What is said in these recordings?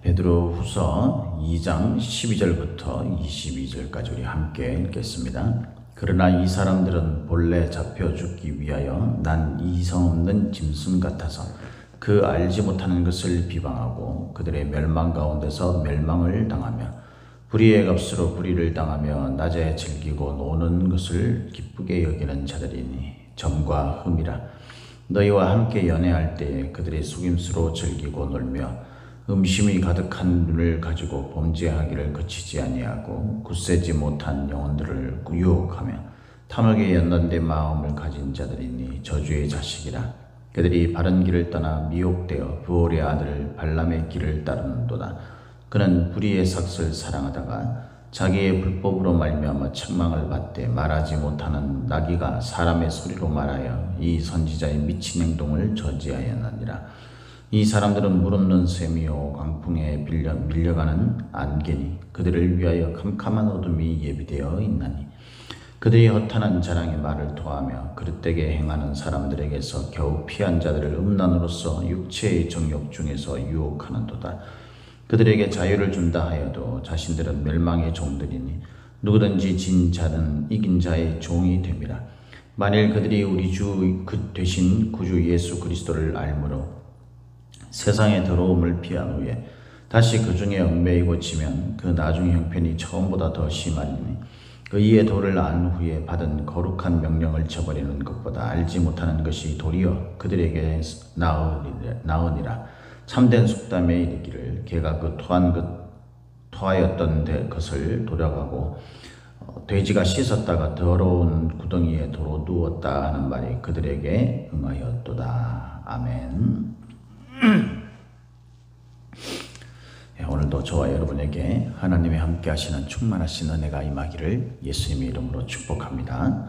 베드로후서 2장 12절부터 22절까지 우리 함께 읽겠습니다. 그러나 이 사람들은 본래 잡혀 죽기 위하여 난 이성 없는 짐승 같아서 그 알지 못하는 것을 비방하고 그들의 멸망 가운데서 멸망을 당하며 불의의 값으로 불의를 당하며 낮에 즐기고 노는 것을 기쁘게 여기는 자들이니 점과 흠이라. 너희와 함께 연애할 때에 그들의 속임수로 즐기고 놀며 음심이 가득한 눈을 가지고 범죄하기를 그치지 아니하고 굳세지 못한 영혼들을 유혹하며 탐욕에 연단된 마음을 가진 자들이니 저주의 자식이라. 그들이 바른 길을 떠나 미혹되어 부올의 아들 발람의 길을 따르는도다. 그는 불의의 삭을 사랑하다가 자기의 불법으로 말미암아 책망을 받되 말하지 못하는 나귀가 사람의 소리로 말하여 이 선지자의 미친 행동을 저지하였느니라. 이 사람들은 물 없는 샘이요 광풍에 밀려가는 안개니 그들을 위하여 캄캄한 어둠이 예비되어 있나니 그들이 허탄한 자랑의 말을 토하며 그릇되게 행하는 사람들에게서 겨우 피한 자들을 음란으로서 육체의 정욕 중에서 유혹하는도다. 그들에게 자유를 준다 하여도 자신들은 멸망의 종들이니 누구든지 진 자는 이긴 자의 종이 됨이라. 만일 그들이 우리 주 되신 구주 예수 그리스도를 알므로 세상의 더러움을 피한 후에 다시 그 중에 얽매이고 지면 그 나중의 형편이 처음보다 더 심하리니 그 이의 도를 안 후에 받은 거룩한 명령을 저버리는 것보다 알지 못하는 것이 도리어 그들에게 나으니라. 참된 속담에 이르기를 개가 그 토하였던 것을 돌아가고 돼지가 씻었다가 더러운 구덩이에 도로 누웠다 하는 말이 그들에게 응하였도다. 아멘. 오늘도 저와 여러분에게 하나님의 함께 하시는 충만하신 은혜가 임하기를 예수님의 이름으로 축복합니다.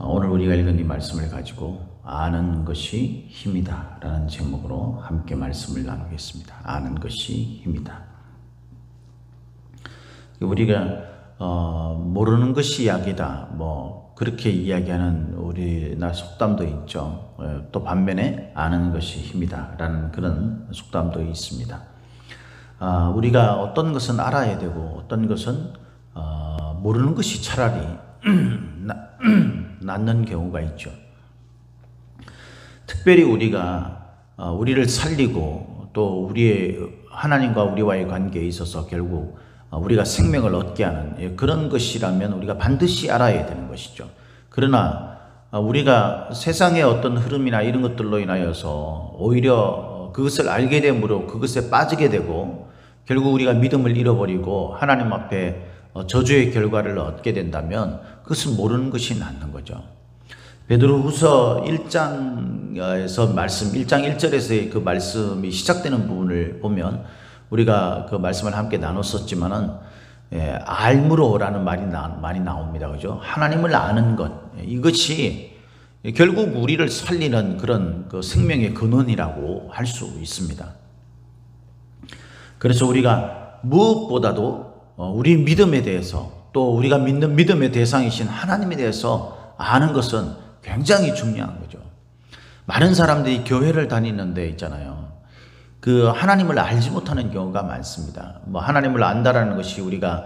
오늘 우리가 읽은 이 말씀을 가지고 아는 것이 힘이다 라는 제목으로 함께 말씀을 나누겠습니다. 아는 것이 힘이다. 우리가 모르는 것이 약이다 그렇게 이야기하는 우리나라 속담도 있죠. 또 반면에 아는 것이 힘이다 라는 그런 속담도 있습니다. 우리가 어떤 것은 알아야 되고 어떤 것은 모르는 것이 차라리 낫는 경우가 있죠. 특별히 우리를 살리고 또 우리의 하나님과 우리와의 관계에 있어서 결국 우리가 생명을 얻게 하는 그런 것이라면 우리가 반드시 알아야 되는 것이죠. 그러나 우리가 세상의 어떤 흐름이나 이런 것들로 인하여서 오히려 그것을 알게 되므로 그것에 빠지게 되고 결국 우리가 믿음을 잃어버리고 하나님 앞에 저주의 결과를 얻게 된다면 그것은 모르는 것이 낫는 거죠. 베드로후서 1장에서 1장 1절에서의 그 말씀이 시작되는 부분을 보면 우리가 그 말씀을 함께 나눴었지만은 알므로라는 말이 많이 나옵니다. 그죠? 하나님을 아는 것, 이것이 결국 우리를 살리는 그런 그 생명의 근원이라고 할 수 있습니다. 그래서 우리가 무엇보다도 우리 믿음에 대해서 또 우리가 믿는 믿음의 대상이신 하나님에 대해서 아는 것은 굉장히 중요한 거죠. 많은 사람들이 교회를 다니는 데 있잖아요. 그 하나님을 알지 못하는 경우가 많습니다. 하나님을 안다라는 것이 우리가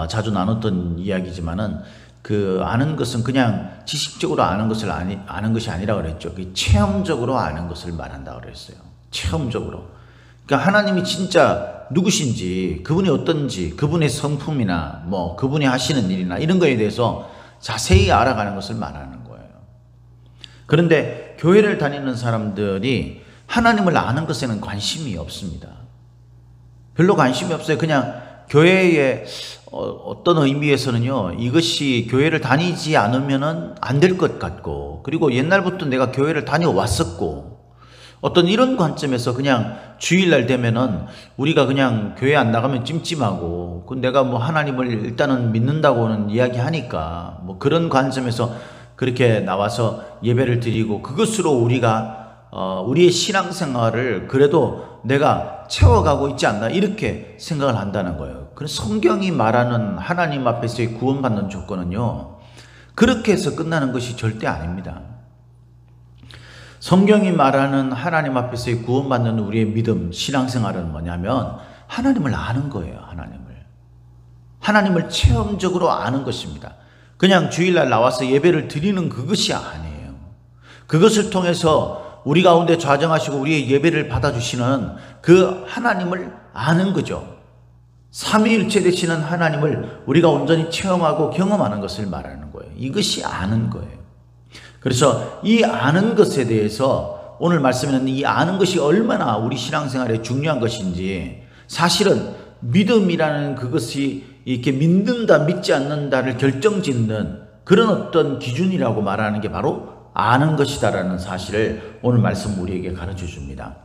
자주 나눴던 이야기지만은 그 아는 것은 그냥 지식적으로 아는 것을 아는 것이 아니라 그랬죠. 그 체험적으로 아는 것을 말한다 그랬어요. 체험적으로. 그러니까 하나님이 진짜 누구신지, 그분이 어떤지, 그분의 성품이나 그분이 하시는 일이나 이런 거에 대해서 자세히 알아가는 것을 말하는 거예요. 그런데 교회를 다니는 사람들이 하나님을 아는 것에는 관심이 없습니다. 별로 관심이 없어요. 그냥 교회의 어떤 의미에서는요, 이것이 교회를 다니지 않으면 안 될 것 같고, 그리고 옛날부터 내가 교회를 다녀왔었고, 어떤 이런 관점에서 그냥 주일날 되면은 우리가 그냥 교회 안 나가면 찜찜하고, 내가 하나님을 일단은 믿는다고는 이야기하니까, 그런 관점에서 그렇게 나와서 예배를 드리고, 그것으로 우리가 우리의 신앙생활을 그래도 내가 채워가고 있지 않나 이렇게 생각을 한다는 거예요. 그래서 성경이 말하는 하나님 앞에서의 구원받는 조건은요, 그렇게 해서 끝나는 것이 절대 아닙니다. 성경이 말하는 하나님 앞에서의 구원받는 우리의 믿음, 신앙생활은 뭐냐면 하나님을 아는 거예요. 하나님을 체험적으로 아는 것입니다. 그냥 주일날 나와서 예배를 드리는 그것이 아니에요. 그것을 통해서 우리 가운데 좌정하시고 우리의 예배를 받아주시는 그 하나님을 아는 거죠. 삼위일체 되시는 하나님을 우리가 온전히 체험하고 경험하는 것을 말하는 거예요. 이것이 아는 거예요. 그래서 이 아는 것에 대해서 오늘 말씀에는 이 아는 것이 얼마나 우리 신앙생활에 중요한 것인지, 사실은 믿음이라는 그것이 이렇게 믿는다 믿지 않는다를 결정짓는 그런 어떤 기준이라고 말하는 게 바로 아는 것이다라는 사실을 오늘 말씀 우리에게 가르쳐 줍니다.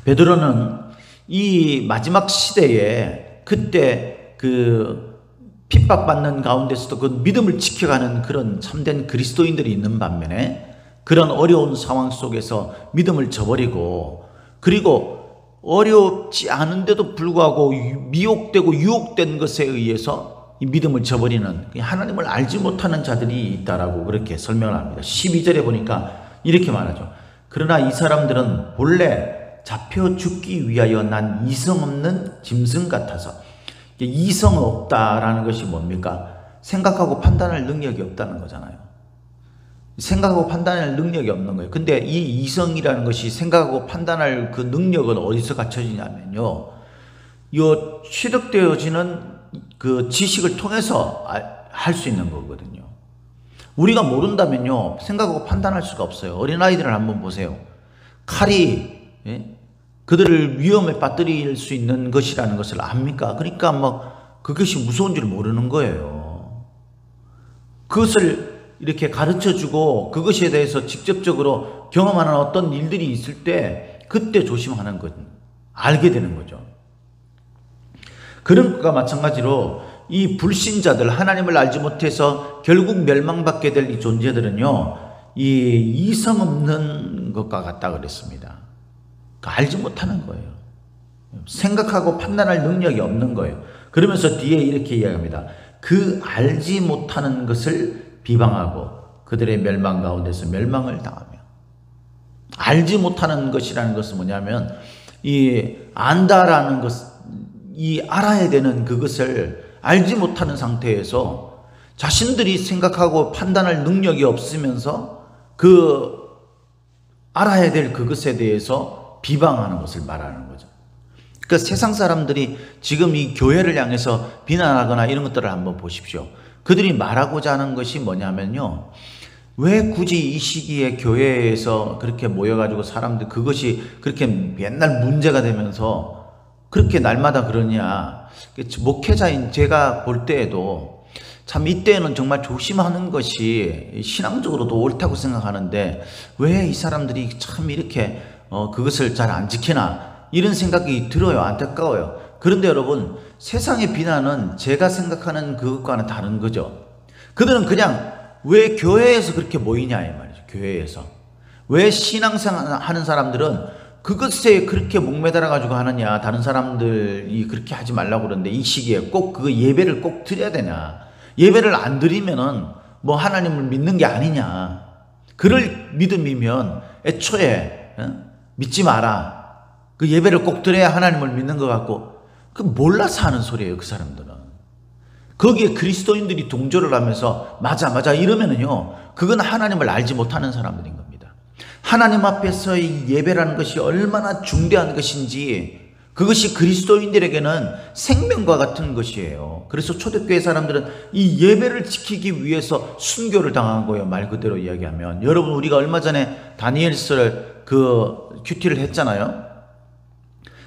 베드로는 이 마지막 시대에 그때 그 핍박받는 가운데서도 그 믿음을 지켜가는 그런 참된 그리스도인들이 있는 반면에 그런 어려운 상황 속에서 믿음을 저버리고, 그리고 어렵지 않은데도 불구하고 미혹되고 유혹된 것에 의해서 이 믿음을 저버리는 하나님을 알지 못하는 자들이 있다라고 그렇게 설명을 합니다. 12절에 보니까 이렇게 말하죠. 그러나 이 사람들은 본래 잡혀 죽기 위하여 난 이성 없는 짐승 같아서. 이성 없다라는 것이 뭡니까? 생각하고 판단할 능력이 없다는 거잖아요. 생각하고 판단할 능력이 없는 거예요. 근데 이 이성이라는 것이 생각하고 판단할 그 능력은 어디서 갖춰지냐면요, 이 취득되어지는 그 지식을 통해서 할 수 있는 거거든요. 우리가 모른다면요 생각하고 판단할 수가 없어요. 어린아이들을 한번 보세요. 칼이 그들을 위험에 빠뜨릴 수 있는 것이라는 것을 압니까? 그러니까 그것이 무서운 줄 모르는 거예요. 그것을 이렇게 가르쳐주고 그것에 대해서 직접적으로 경험하는 어떤 일들이 있을 때 그때 조심하는 것, 알게 되는 거죠. 그런 것과 마찬가지로 이 불신자들, 하나님을 알지 못해서 결국 멸망받게 될 이 존재들은요, 이 이성 없는 것과 같다 그랬습니다. 알지 못하는 거예요. 생각하고 판단할 능력이 없는 거예요. 그러면서 뒤에 이렇게 이야기합니다. 그 알지 못하는 것을 비방하고 그들의 멸망 가운데서 멸망을 당하며. 알지 못하는 것이라는 것은 뭐냐면 이 안다라는 것, 이 알아야 되는 그것을 알지 못하는 상태에서 자신들이 생각하고 판단할 능력이 없으면서 그 알아야 될 그것에 대해서 비방하는 것을 말하는 거죠. 그러니까 세상 사람들이 지금 이 교회를 향해서 비난하거나 이런 것들을 한번 보십시오. 그들이 말하고자 하는 것이 뭐냐면요, 왜 굳이 이 시기에 교회에서 그렇게 모여가지고 사람들 그것이 그렇게 맨날 문제가 되면서 그렇게 날마다 그러냐. 목회자인 제가 볼 때에도 참 이때는 정말 조심하는 것이 신앙적으로도 옳다고 생각하는데 왜 이 사람들이 참 이렇게 그것을 잘 안 지키나, 이런 생각이 들어요. 안타까워요. 그런데 여러분, 세상의 비난은 제가 생각하는 그것과는 다른 거죠. 그들은 그냥 왜 교회에서 그렇게 모이냐 이 말이죠. 교회에서 왜 신앙생활 하는 사람들은 그것에 그렇게 목매달아 가지고 하느냐, 다른 사람들이 그렇게 하지 말라고 그러는데 이 시기에 꼭 그 예배를 꼭 드려야 되냐, 예배를 안 드리면은 뭐 하나님을 믿는 게 아니냐, 그럴 믿음이면 애초에 믿지 마라, 그 예배를 꼭 드려야 하나님을 믿는 것 같고, 그 몰라서 하는 소리예요. 그 사람들은 거기에 그리스도인들이 동조를 하면서 맞아 이러면은요, 그건 하나님을 알지 못하는 사람들인 겁니다. 하나님 앞에서의 예배라는 것이 얼마나 중대한 것인지, 그것이 그리스도인들에게는 생명과 같은 것이에요. 그래서 초대교회 사람들은 이 예배를 지키기 위해서 순교를 당한 거예요. 말 그대로 이야기하면. 여러분, 우리가 얼마 전에 다니엘서를 그 큐티를 했잖아요.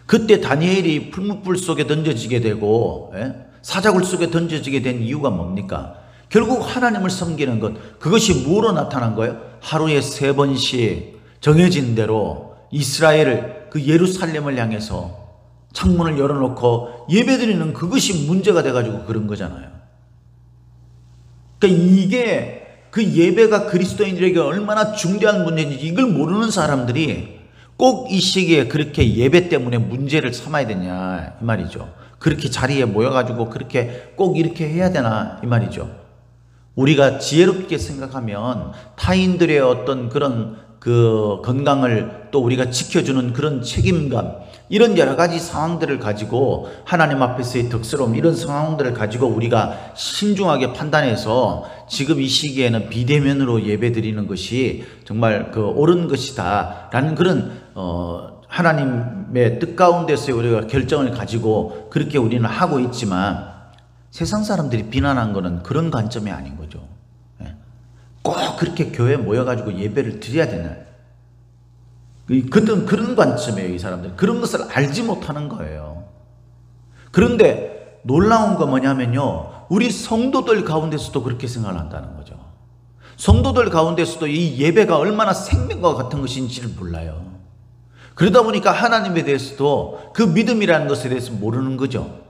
그때 다니엘이 풀무불 속에 던져지게 되고 사자굴 속에 던져지게 된 이유가 뭡니까? 결국 하나님을 섬기는 것, 그것이 뭐로 나타난 거예요? 하루에 3번씩 정해진 대로 이스라엘을, 그 예루살렘을 향해서 창문을 열어놓고 예배드리는 그것이 문제가 돼가지고 그런 거잖아요. 그러니까 이게 그 예배가 그리스도인들에게 얼마나 중대한 문제인지 이걸 모르는 사람들이 꼭 이 시기에 그렇게 예배 때문에 문제를 삼아야 되냐 이 말이죠. 그렇게 자리에 모여가지고 그렇게 꼭 이렇게 해야 되나 이 말이죠. 우리가 지혜롭게 생각하면 타인들의 어떤 그런 그 건강을 또 우리가 지켜주는 그런 책임감, 이런 여러 가지 상황들을 가지고 하나님 앞에서의 덕스러움, 이런 상황들을 가지고 우리가 신중하게 판단해서 지금 이 시기에는 비대면으로 예배 드리는 것이 정말 그 옳은 것이다 라는 그런 하나님의 뜻 가운데서 우리가 결정을 가지고 그렇게 우리는 하고 있지만, 세상 사람들이 비난한 것은 그런 관점이 아닌 거죠. 꼭 그렇게 교회에 모여가지고 예배를 드려야 되나? 그런 관점이에요. 이 사람들 그런 것을 알지 못하는 거예요. 그런데 놀라운 건 뭐냐면요, 우리 성도들 가운데서도 그렇게 생각을 한다는 거죠. 성도들 가운데서도 이 예배가 얼마나 생명과 같은 것인지를 몰라요. 그러다 보니까 하나님에 대해서도 그 믿음이라는 것에 대해서 모르는 거죠.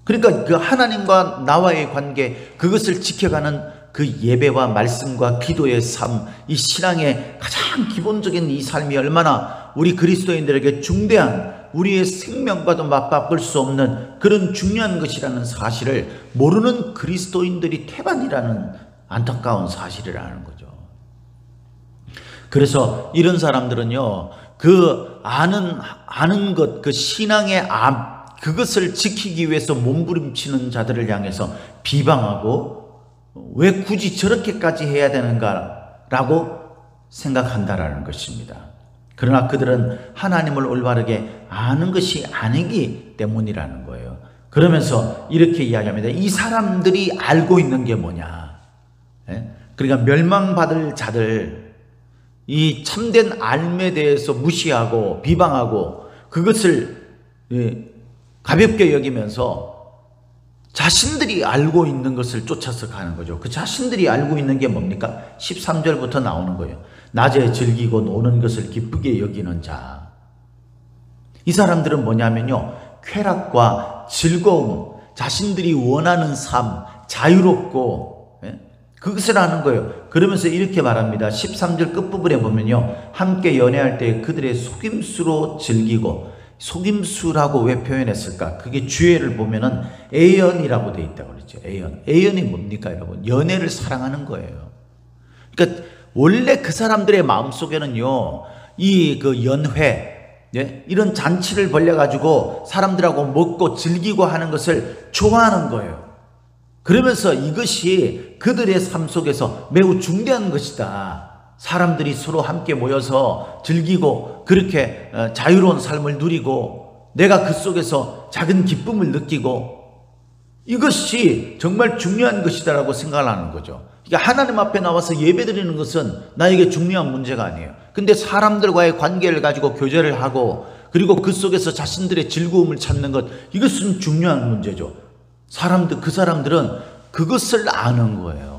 그러니까 그 하나님과 나와의 관계, 그것을 지켜가는 그 예배와 말씀과 기도의 삶, 이 신앙의 가장 기본적인 이 삶이 얼마나 우리 그리스도인들에게 중대한, 우리의 생명과도 맞바꿀 수 없는 그런 중요한 것이라는 사실을 모르는 그리스도인들이 태반이라는 안타까운 사실이라는 거죠. 그래서 이런 사람들은요, 그 아는 것, 그 신앙의 그것을 지키기 위해서 몸부림치는 자들을 향해서 비방하고, 왜 굳이 저렇게까지 해야 되는가라고 생각한다라는 것입니다. 그러나 그들은 하나님을 올바르게 아는 것이 아니기 때문이라는 거예요. 그러면서 이렇게 이야기합니다. 이 사람들이 알고 있는 게 뭐냐? 그러니까 멸망받을 자들, 이 참된 알에 대해서 무시하고 비방하고 그것을 가볍게 여기면서 자신들이 알고 있는 것을 쫓아서 가는 거죠. 그 자신들이 알고 있는 게 뭡니까? 13절부터 나오는 거예요. 낮에 즐기고 노는 것을 기쁘게 여기는 자. 이 사람들은 뭐냐면요, 쾌락과 즐거움, 자신들이 원하는 삶, 자유롭고, 그것을 하는 거예요. 그러면서 이렇게 말합니다. 13절 끝부분에 보면요, 함께 연애할 때 그들의 속임수로 즐기고, 속임수라고 왜 표현했을까? 그게 주애를 보면은 애연이라고 돼 있다고 그랬죠. 애연이 뭡니까, 여러분? 연애를 사랑하는 거예요. 그러니까 원래 그 사람들의 마음속에는요, 이 그 연회, 이런 잔치를 벌려가지고 사람들하고 먹고 즐기고 하는 것을 좋아하는 거예요. 그러면서 이것이 그들의 삶 속에서 매우 중대한 것이다. 사람들이 서로 함께 모여서 즐기고 그렇게 자유로운 삶을 누리고 내가 그 속에서 작은 기쁨을 느끼고, 이것이 정말 중요한 것이다라고 생각을 하는 거죠. 그러니까 하나님 앞에 나와서 예배드리는 것은 나에게 중요한 문제가 아니에요. 근데 사람들과의 관계를 가지고 교제를 하고 그리고 그 속에서 자신들의 즐거움을 찾는 것, 이것은 중요한 문제죠. 그 사람들은 그것을 아는 거예요.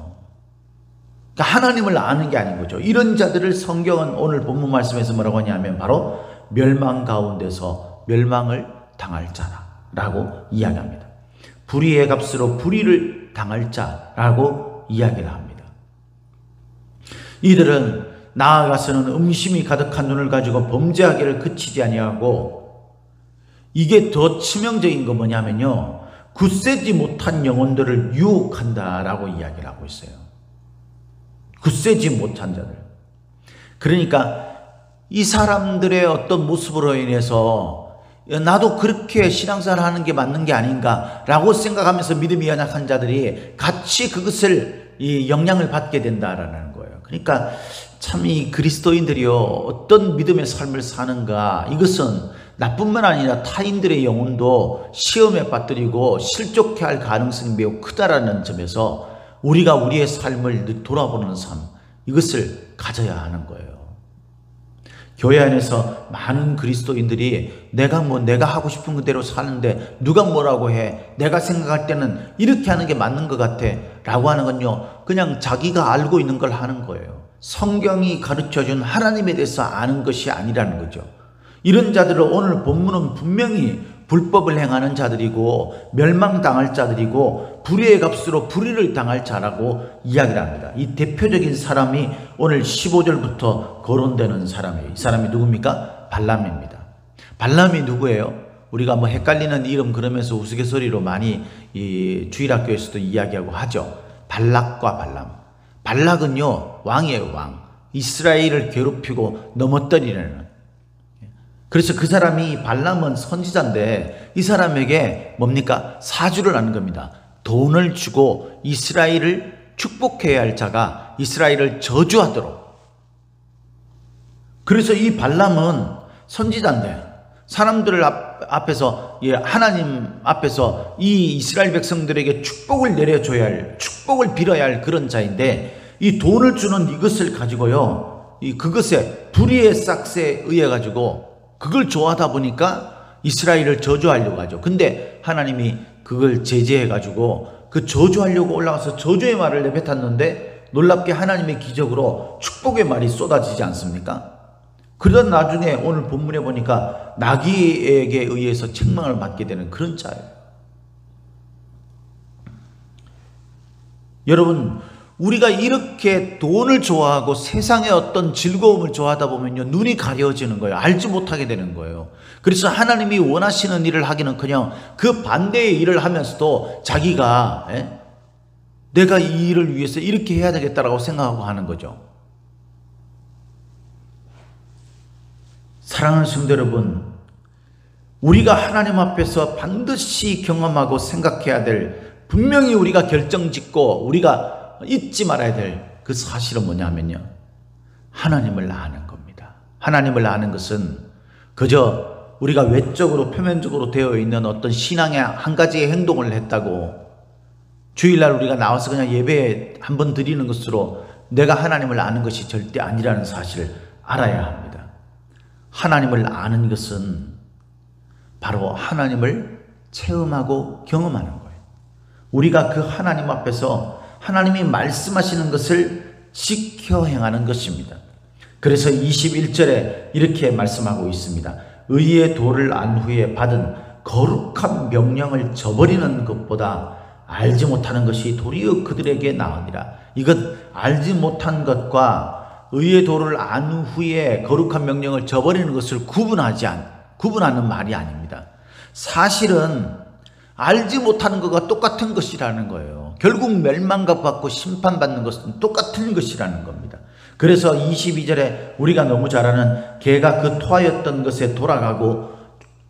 그러니까 하나님을 아는 게 아닌 거죠. 이런 자들을 성경은 오늘 본문 말씀에서 뭐라고 하냐면 바로 멸망 가운데서 멸망을 당할 자라고 이야기합니다. 불의의 값으로 불의를 당할 자라고 이야기를 합니다. 이들은 나아가서는 음심이 가득한 눈을 가지고 범죄하기를 그치지 아니하고, 이게 더 치명적인 거 뭐냐면요, 굳세지 못한 영혼들을 유혹한다라고 이야기를 하고 있어요. 굳세지 못한 자들. 그러니까 이 사람들의 어떤 모습으로 인해서 나도 그렇게 신앙생활 하는 게 맞는 게 아닌가라고 생각하면서 믿음이 연약한 자들이 같이 그것을 영향을 받게 된다라는 거예요. 그러니까 참 이 그리스도인들이요, 어떤 믿음의 삶을 사는가, 이것은 나뿐만 아니라 타인들의 영혼도 시험에 빠뜨리고 실족해 할 가능성이 매우 크다라는 점에서 우리가 우리의 삶을 돌아보는 삶, 이것을 가져야 하는 거예요. 교회 안에서 많은 그리스도인들이 내가 하고 싶은 그대로 사는데 누가 뭐라고 해, 내가 생각할 때는 이렇게 하는 게 맞는 것 같아 라고 하는 건요, 그냥 자기가 알고 있는 걸 하는 거예요. 성경이 가르쳐준 하나님에 대해서 아는 것이 아니라는 거죠. 이런 자들을 오늘 본문은 분명히 불법을 행하는 자들이고 멸망당할 자들이고 불의의 값으로 불의를 당할 자라고 이야기를 합니다. 이 대표적인 사람이 오늘 15절부터 거론되는 사람이에요. 이 사람이 누굽니까? 발람입니다. 발람이 누구예요? 우리가 뭐 헷갈리는 이름 그러면서 우스갯소리로 많이 이 주일학교에서도 이야기하고 하죠. 발락과 발람. 발락은요, 왕이에요, 왕. 이스라엘을 괴롭히고 넘어뜨리려는. 그래서 그 사람이 발람은 선지자인데 이 사람에게 뭡니까? 사주를 하는 겁니다. 돈을 주고 이스라엘을 축복해야 할 자가 이스라엘을 저주하도록. 그래서 이 발람은 선지자인데 사람들 앞에서, 하나님 앞에서 이 이스라엘 백성들에게 축복을 내려줘야 할, 축복을 빌어야 할 그런 자인데 이 돈을 주는 이것을 가지고요, 그것에 불의의 싹스에 의해 가지고 그걸 좋아하다 보니까 이스라엘을 저주하려고 하죠. 근데 하나님이 그걸 제재해 가지고 그 저주하려고 올라가서 저주의 말을 내뱉었는데 놀랍게 하나님의 기적으로 축복의 말이 쏟아지지 않습니까? 그러던 나중에 오늘 본문에 보니까 나귀에게 의해서 책망을 받게 되는 그런 자예요. 여러분, 우리가 이렇게 돈을 좋아하고 세상의 어떤 즐거움을 좋아하다 보면요, 눈이 가려지는 거예요. 알지 못하게 되는 거예요. 그래서 하나님이 원하시는 일을 하기는커녕 그 반대의 일을 하면서도 자기가 내가 이 일을 위해서 이렇게 해야 되겠다라고 생각하고 하는 거죠. 사랑하는 성도 여러분, 우리가 하나님 앞에서 반드시 경험하고 생각해야 될, 분명히 우리가 결정짓고 우리가 잊지 말아야 될 그 사실은 뭐냐면요, 하나님을 아는 겁니다. 하나님을 아는 것은 그저 우리가 외적으로 표면적으로 되어 있는 어떤 신앙의 한 가지의 행동을 했다고 주일날 우리가 나와서 그냥 예배 한번 드리는 것으로 내가 하나님을 아는 것이 절대 아니라는 사실을 알아야 합니다. 하나님을 아는 것은 바로 하나님을 체험하고 경험하는 거예요. 우리가 그 하나님 앞에서 하나님이 말씀하시는 것을 지켜 행하는 것입니다. 그래서 21절에 이렇게 말씀하고 있습니다. 의의 도를 안 후에 받은 거룩한 명령을 저버리는 것보다 알지 못하는 것이 도리어 그들에게 나으니라. 이것 알지 못한 것과 의의 도를 안 후에 거룩한 명령을 저버리는 것을 구분하는 말이 아닙니다. 사실은 알지 못하는 것과 똑같은 것이라는 거예요. 결국 멸망받고 심판받는 것은 똑같은 것이라는 겁니다. 그래서 22절에 우리가 너무 잘 아는 개가 그 토하였던 것에 돌아가고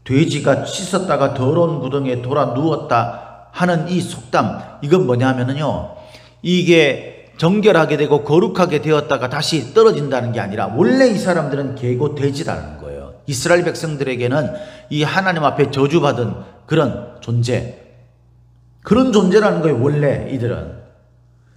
돼지가 씻었다가 더러운 구덩이에 돌아 누웠다 하는 이 속담, 이건 뭐냐면요, 이게 정결하게 되고 거룩하게 되었다가 다시 떨어진다는 게 아니라 원래 이 사람들은 개고 돼지라는 거예요. 이스라엘 백성들에게는 이 하나님 앞에 저주받은 그런 존재, 그런 존재라는 거예요, 원래 이들은.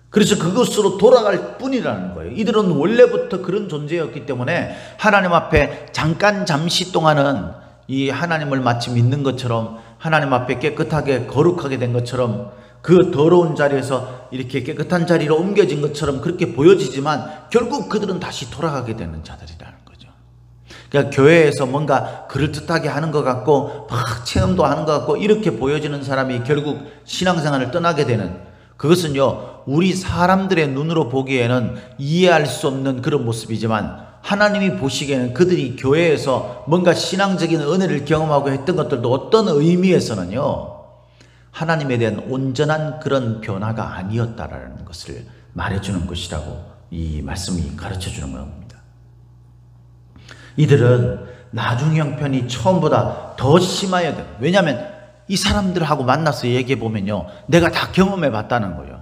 그래서 그것으로 돌아갈 뿐이라는 거예요. 이들은 원래부터 그런 존재였기 때문에 하나님 앞에 잠시 동안은 이 하나님을 마치 믿는 것처럼, 하나님 앞에 깨끗하게 거룩하게 된 것처럼, 그 더러운 자리에서 이렇게 깨끗한 자리로 옮겨진 것처럼 그렇게 보여지지만 결국 그들은 다시 돌아가게 되는 자들이라는 거죠. 그러니까 교회에서 뭔가 그럴듯하게 하는 것 같고 막 체험도 하는 것 같고 이렇게 보여지는 사람이 결국 신앙생활을 떠나게 되는, 그것은요, 우리 사람들의 눈으로 보기에는 이해할 수 없는 그런 모습이지만 하나님이 보시기에는 그들이 교회에서 뭔가 신앙적인 은혜를 경험하고 했던 것들도 어떤 의미에서는요, 하나님에 대한 온전한 그런 변화가 아니었다라는 것을 말해주는 것이라고 이 말씀이 가르쳐주는 겁니다. 이들은 나중 형편이 처음보다 더 심해야 돼요. 왜냐하면 이 사람들하고 만나서 얘기해 보면요, 내가 다 경험해 봤다는 거예요.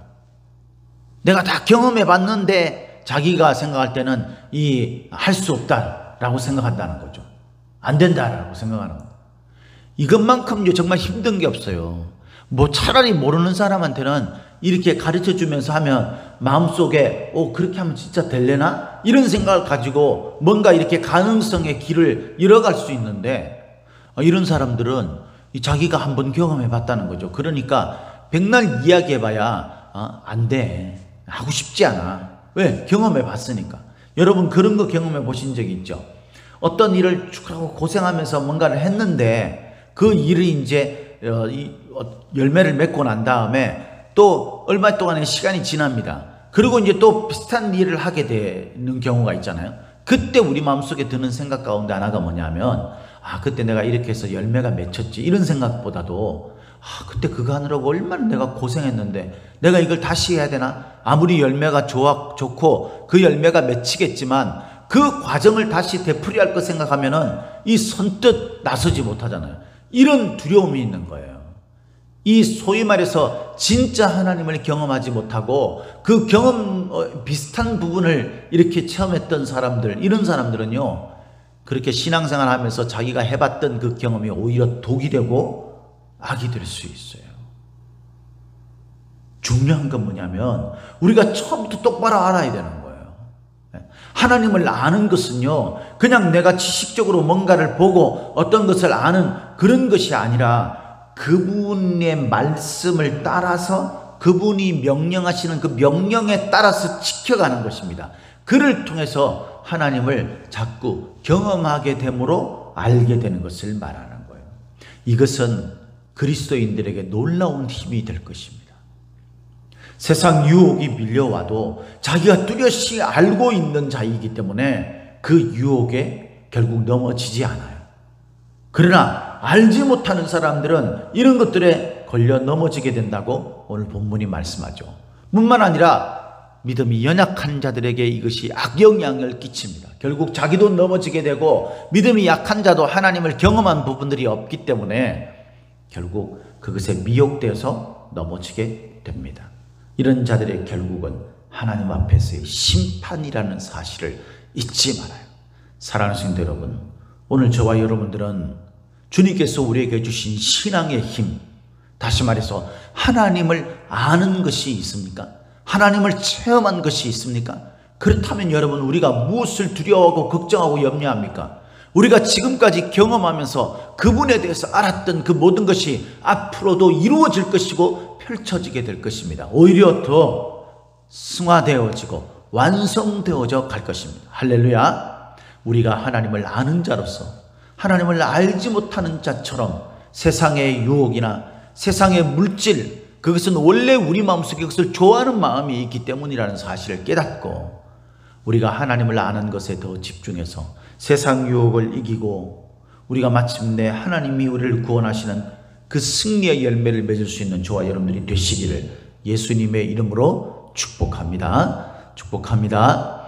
내가 다 경험해 봤는데 자기가 생각할 때는 할 수 없다라고 생각한다는 거죠. 안 된다라고 생각하는 거예요. 이것만큼 정말 힘든 게 없어요. 뭐 차라리 모르는 사람한테는 이렇게 가르쳐 주면서 하면 마음속에 그렇게 하면 진짜 될래나? 이런 생각을 가지고 뭔가 이렇게 가능성의 길을 잃어갈 수 있는데, 이런 사람들은 자기가 한번 경험해 봤다는 거죠. 그러니까 백날 이야기해봐야 안 돼, 하고 싶지 않아. 왜? 경험해 봤으니까. 여러분 그런 거 경험해 보신 적이 있죠? 어떤 일을 쭉 하고 고생하면서 뭔가를 했는데 그 일이 이제 열매를 맺고 난 다음에 또 얼마 동안의 시간이 지납니다. 그리고 이제 또 비슷한 일을 하게 되는 경우가 있잖아요. 그때 우리 마음속에 드는 생각 가운데 하나가 뭐냐면, 그때 내가 이렇게 해서 열매가 맺혔지, 이런 생각보다도 그때 그거 하느라고 얼마나 내가 고생했는데 내가 이걸 다시 해야 되나? 아무리 열매가 좋고 그 열매가 맺히겠지만 그 과정을 다시 되풀이할 것 생각하면은 이 선뜻 나서지 못하잖아요. 이런 두려움이 있는 거예요. 이 소위 말해서 진짜 하나님을 경험하지 못하고 그 경험 비슷한 부분을 이렇게 체험했던 사람들, 이런 사람들은요, 그렇게 신앙생활 하면서 자기가 해봤던 그 경험이 오히려 독이 되고 악이 될 수 있어요. 중요한 건 뭐냐면 우리가 처음부터 똑바로 알아야 되는 거예요. 하나님을 아는 것은요, 그냥 내가 지식적으로 뭔가를 보고 어떤 것을 아는 그런 것이 아니라 그분의 말씀을 따라서 그분이 명령하시는 그 명령에 따라서 지켜가는 것입니다. 그를 통해서 하나님을 자꾸 경험하게 됨으로 알게 되는 것을 말하는 거예요. 이것은 그리스도인들에게 놀라운 힘이 될 것입니다. 세상 유혹이 밀려와도 자기가 뚜렷이 알고 있는 자이기 때문에 그 유혹에 결국 넘어지지 않아요. 그러나 알지 못하는 사람들은 이런 것들에 걸려 넘어지게 된다고 오늘 본문이 말씀하죠. 뿐만 아니라 믿음이 연약한 자들에게 이것이 악영향을 끼칩니다. 결국 자기도 넘어지게 되고 믿음이 약한 자도 하나님을 경험한 부분들이 없기 때문에 결국 그것에 미혹되어서 넘어지게 됩니다. 이런 자들의 결국은 하나님 앞에서의 심판이라는 사실을 잊지 말아요. 사랑하는 성도 여러분, 오늘 저와 여러분들은 주님께서 우리에게 주신 신앙의 힘, 다시 말해서 하나님을 아는 것이 있습니까? 하나님을 체험한 것이 있습니까? 그렇다면 여러분, 우리가 무엇을 두려워하고 걱정하고 염려합니까? 우리가 지금까지 경험하면서 그분에 대해서 알았던 그 모든 것이 앞으로도 이루어질 것이고 펼쳐지게 될 것입니다. 오히려 더 승화되어지고 완성되어져 갈 것입니다. 할렐루야. 우리가 하나님을 아는 자로서 하나님을 알지 못하는 자처럼 세상의 유혹이나 세상의 물질, 그것은 원래 우리 마음속에 그것을 좋아하는 마음이 있기 때문이라는 사실을 깨닫고 우리가 하나님을 아는 것에 더 집중해서 세상 유혹을 이기고 우리가 마침내 하나님이 우리를 구원하시는 그 승리의 열매를 맺을 수 있는 저와 여러분들이 되시기를 예수님의 이름으로 축복합니다. 축복합니다.